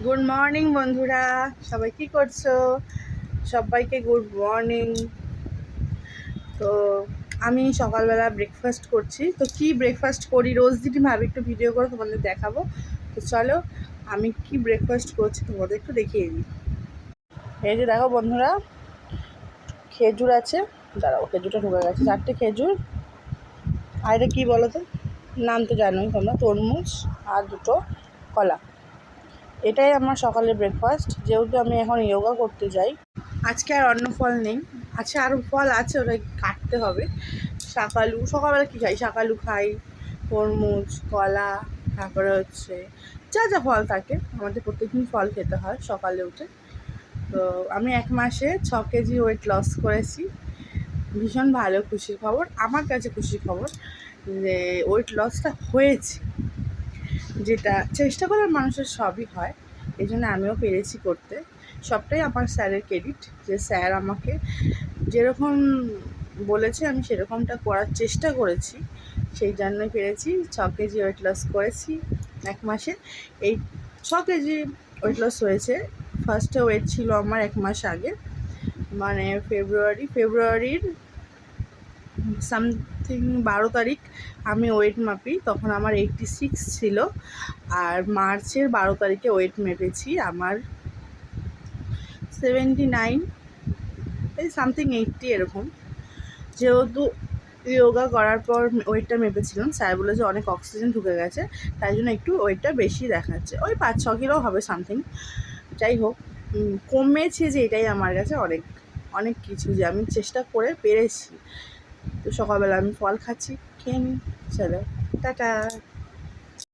Good morning বন্ধুরা, সবাই কি করছো? সবাইকে গুড মর্নিং। তো আমি সকালবেলা ব্রেকফাস্ট করছি। তো কি ব্রেকফাস্ট করি রোজ দিনই ভাবি একটু ভিডিও করে তোমাদের দেখাবো। তো চলো আমি কি ব্রেকফাস্ট করছি তোমাদের একটু দেখিয়ে দিই। এই যে দেখো বন্ধুরা, খেজুর আছে, দাঁড়াও খেজুরটা ঢুকে গেছে, 4টে খেজুর। আর এটা কী বলো তো, নাম তো জানোই তোমরা, তরমুজ আর 2টো কলা। এটাই আমার সকালের ব্রেকফাস্ট। যেহেতু আমি এখন যোগা করতে যাই, আজকে আর অন্য ফল নেই, আছে আরও ফল আছে, ওটা কাটতে হবে। সকালবেলা কী খাই, শাকালু খাই, তরমুজ, কলা, তারপরে হচ্ছে যা যা ফল থাকে, আমাদের প্রত্যেকদিন ফল খেতে হয় সকালে উঠে। তো আমি 1 মাসে 6 কেজি ওয়েট লস করেছি। ভীষণ ভালো খুশির খবর, আমার কাছে খুশির খবর যে ওয়েট লসটা হয়েছে। যেটা চেষ্টা করলে মানুষের সবই হয়, এই জন্য আমিও পেরেছি করতে। সবটাই আমার স্যারের ক্রেডিট, যে স্যার আমাকে যেরকম বলেছে আমি সেরকমটা করার চেষ্টা করেছি, সেই জন্যই পেরেছি। 6 কেজি ওয়েট লস করেছি 1 মাসে। এই 6 কেজি ওয়েট লস হয়েছে। ফার্স্টে ওয়েট ছিল আমার 1 মাস আগে, মানে ফেব্রুয়ারির সামথিং 12 তারিখ আমি ওয়েট মাপি, তখন আমার 86 ছিল। আর মার্চের 12 তারিখে ওয়েট মেপেছি আমার 79, এই সামথিং 80 এরকম। যেহেতু যোগা করার পর ওয়েটটা মেপেছিলাম, স্যার বলেছে অনেক অক্সিজেন ঢুকে গেছে, তাই জন্য একটু ওয়েটটা বেশি দেখাচ্ছে, ওই 5-6 কিলো হবে সামথিং। যাই হোক, কমেছে, যে এটাই আমার কাছে অনেক অনেক কিছু, যে আমি চেষ্টা করে পেরেছি। তো সকালবেলা আমি ফল খাচ্ছি, খেয়ে নিই। চলো টাটা।